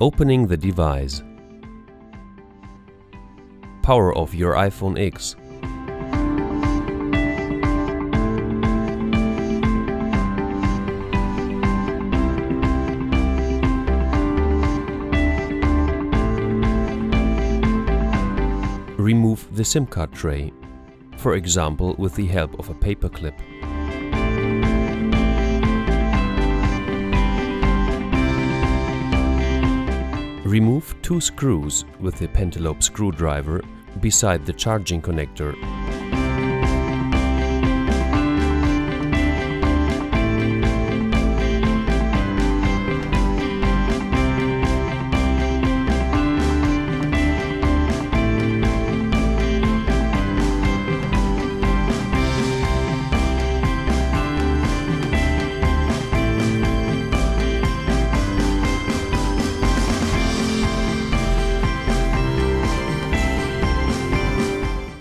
Opening the device. Power off your iPhone X. Remove the SIM card tray, for example with the help of a paperclip. Remove 2 screws with the pentalobe screwdriver beside the charging connector.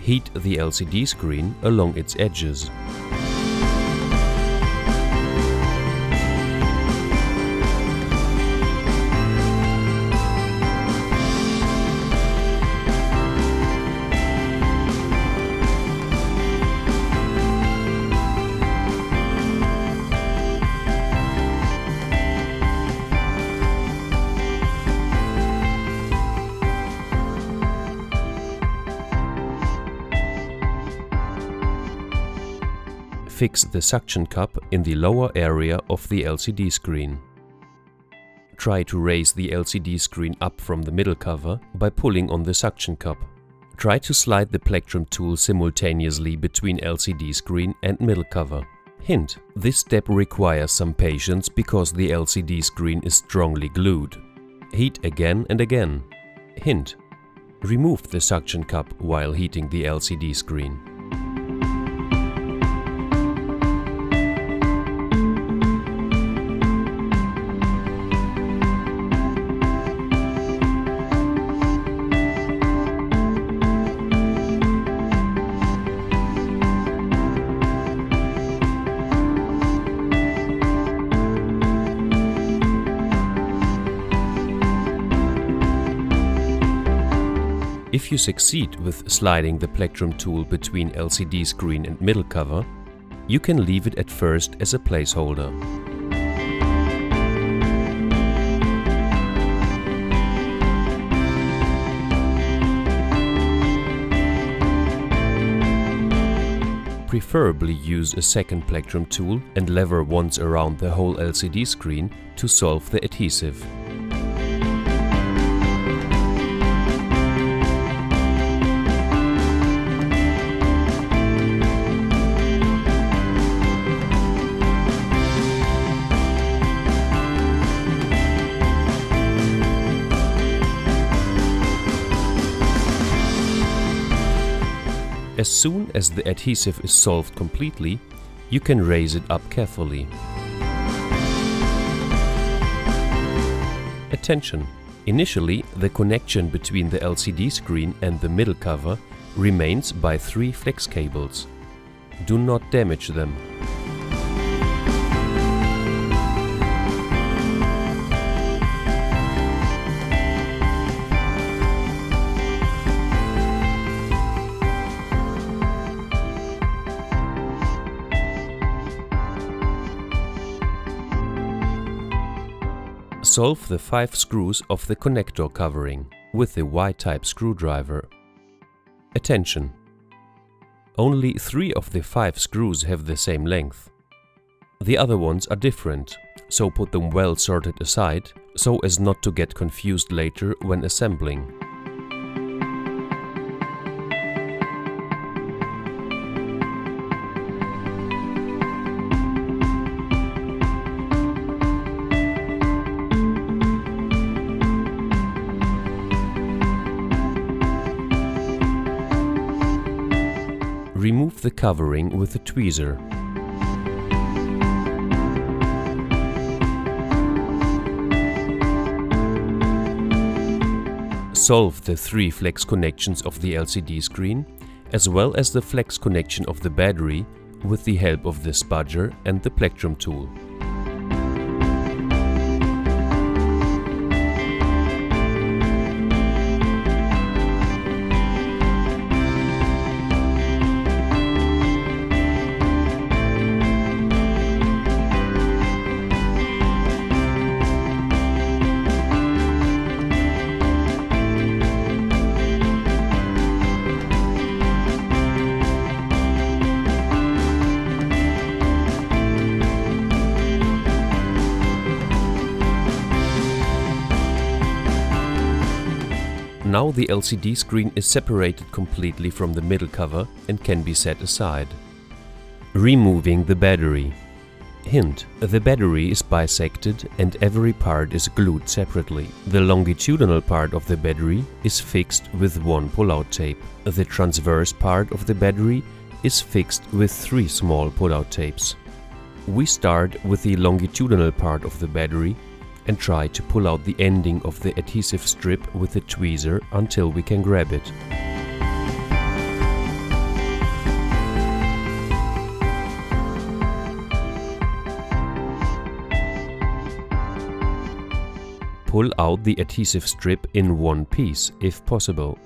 Heat the LCD screen along its edges. Fix the suction cup in the lower area of the LCD screen. Try to raise the LCD screen up from the middle cover by pulling on the suction cup. Try to slide the plectrum tool simultaneously between LCD screen and middle cover. Hint: this step requires some patience because the LCD screen is strongly glued. Heat again and again. Hint: remove the suction cup while heating the LCD screen. If you succeed with sliding the plectrum tool between LCD screen and middle cover, you can leave it at first as a placeholder. Preferably use a second plectrum tool and lever once around the whole LCD screen to solve the adhesive. As soon as the adhesive is solved completely, you can raise it up carefully. Attention! Initially, the connection between the LCD screen and the middle cover remains by 3 flex cables. Do not damage them. Solve the 5 screws of the connector covering with the Y-type screwdriver. Attention! Only 3 of the 5 screws have the same length. The other ones are different, so put them well sorted aside so as not to get confused later when assembling. Remove the covering with a tweezer. Solve the 3 flex connections of the LCD screen, as well as the flex connection of the battery, with the help of the spudger and the plectrum tool. Now the LCD screen is separated completely from the middle cover and can be set aside. Removing the battery. Hint: the battery is bisected and every part is glued separately. The longitudinal part of the battery is fixed with one pull-out tape. The transverse part of the battery is fixed with 3 small pull-out tapes. We start with the longitudinal part of the battery and try to pull out the ending of the adhesive strip with a tweezer until we can grab it. Pull out the adhesive strip in one piece, if possible.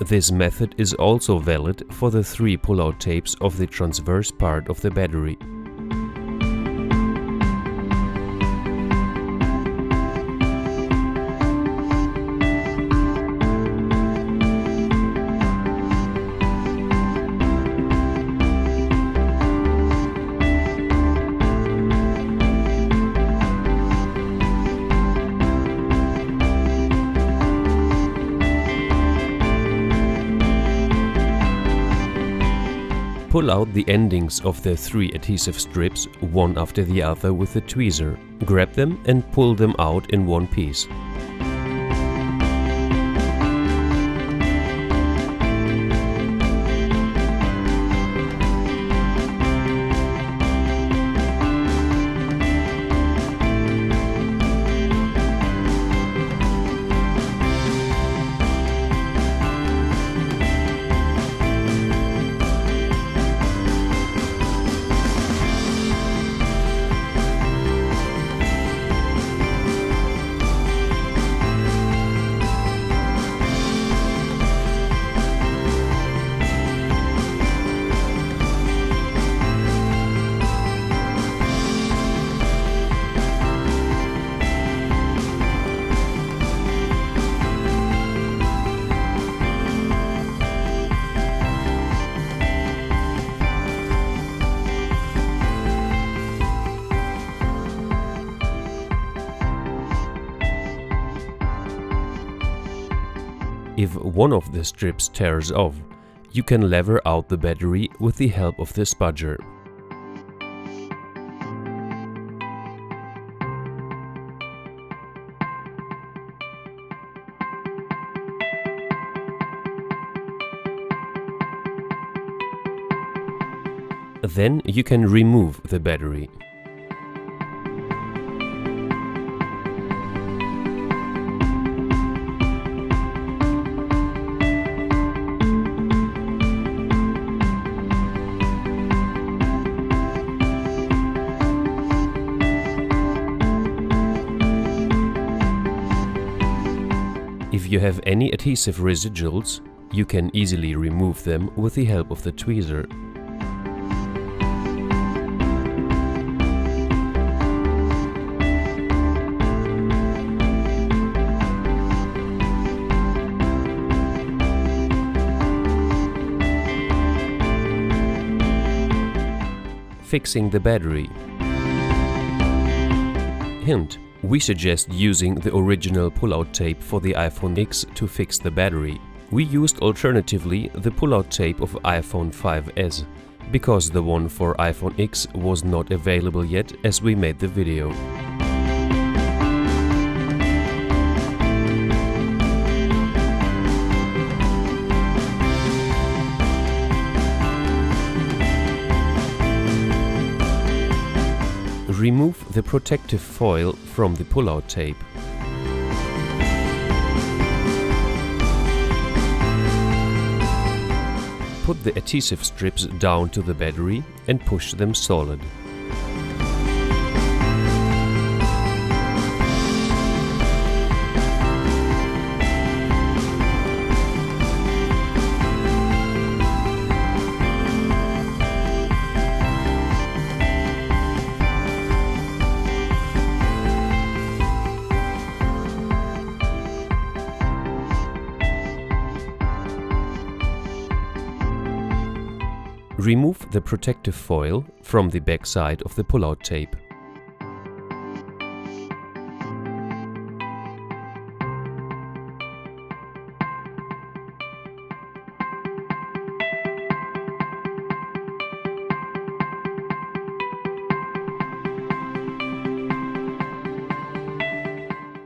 This method is also valid for the 3 pull-out tapes of the transverse part of the battery. Pull out the endings of the 3 adhesive strips one after the other with a tweezer. Grab them and pull them out in one piece. If one of the strips tears off, you can lever out the battery with the help of the spudger. Then you can remove the battery. If you have any adhesive residuals, you can easily remove them with the help of the tweezer. Fixing the battery. Hint: we suggest using the original pull-out tape for the iPhone X to fix the battery. We used alternatively the pull-out tape of iPhone 5S, because the one for iPhone X was not available yet as we made the video. Remove the protective foil from the pull-out tape. Put the adhesive strips down to the battery and push them solid. Remove the protective foil from the back side of the pull-out tape.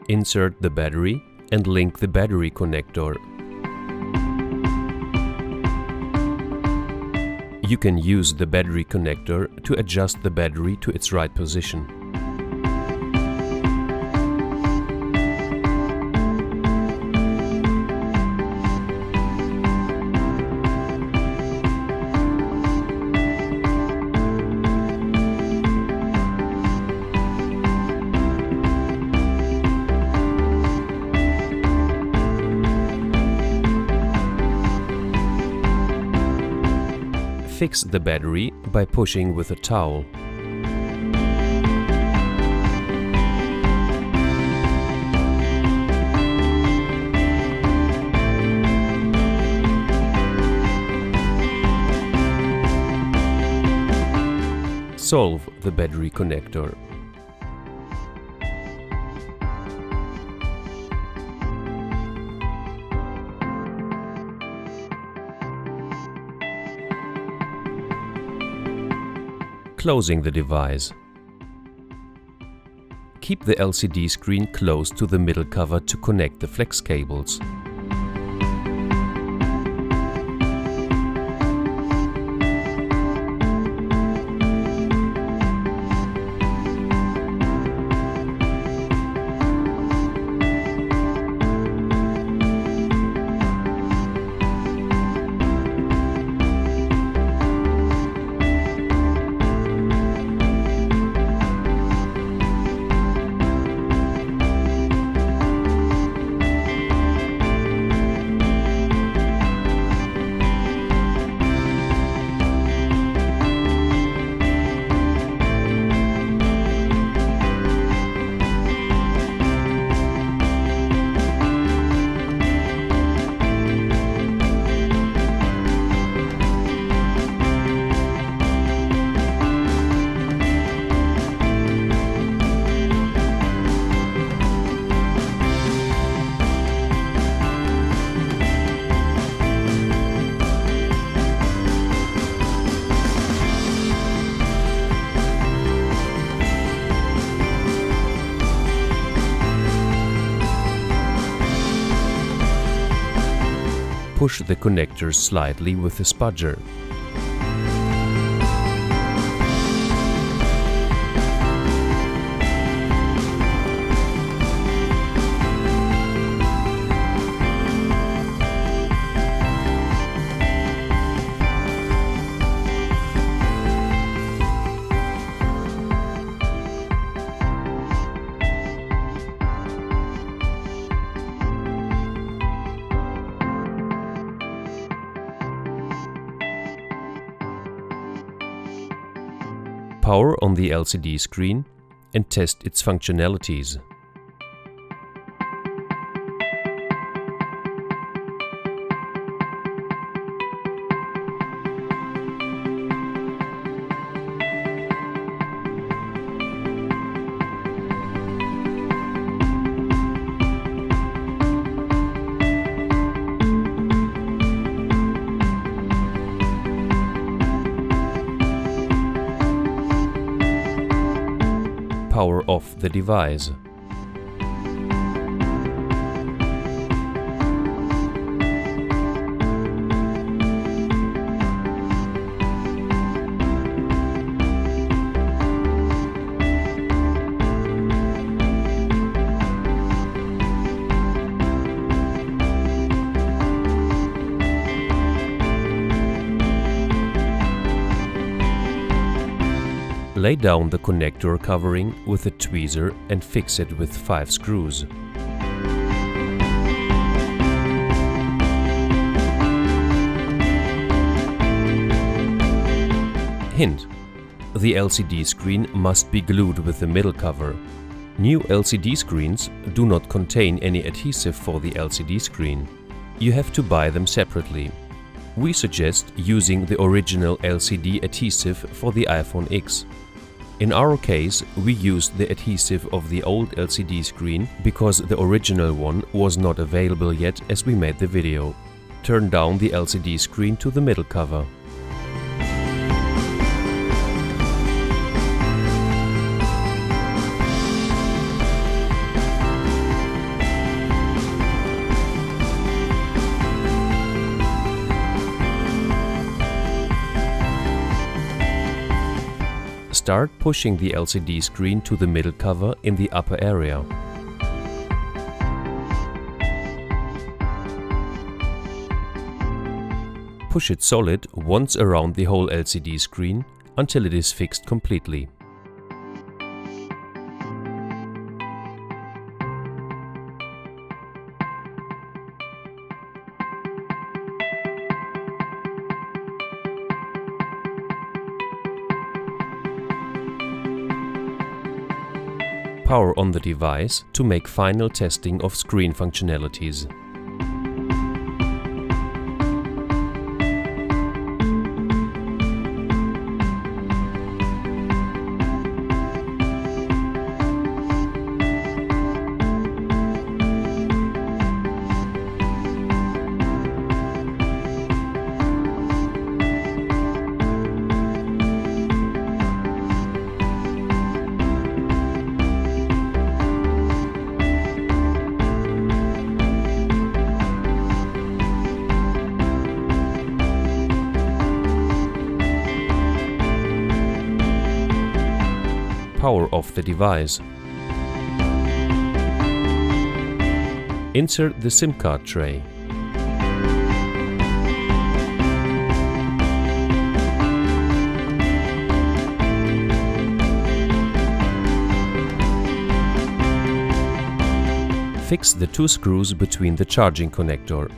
Insert the battery and link the battery connector. You can use the battery connector to adjust the battery to its right position. Fix the battery by pushing with a towel. Solve the battery connector. Closing the device. Keep the LCD screen close to the middle cover to connect the flex cables. Push the connectors slightly with a spudger. Power on the LCD screen and test its functionalities. Power off the device. Lay down the connector covering with a tweezer and fix it with 5 screws. Hint: the LCD screen must be glued with the middle cover. New LCD screens do not contain any adhesive for the LCD screen. You have to buy them separately. We suggest using the original LCD adhesive for the iPhone X. In our case, we used the adhesive of the old LCD screen because the original one was not available yet as we made the video. Turn down the LCD screen to the middle cover. Start pushing the LCD screen to the middle cover in the upper area. Push it solid once around the whole LCD screen until it is fixed completely. Power on the device to make final testing of screen functionalities. Power off the device. Insert the SIM card tray. Fix the two screws between the charging connector.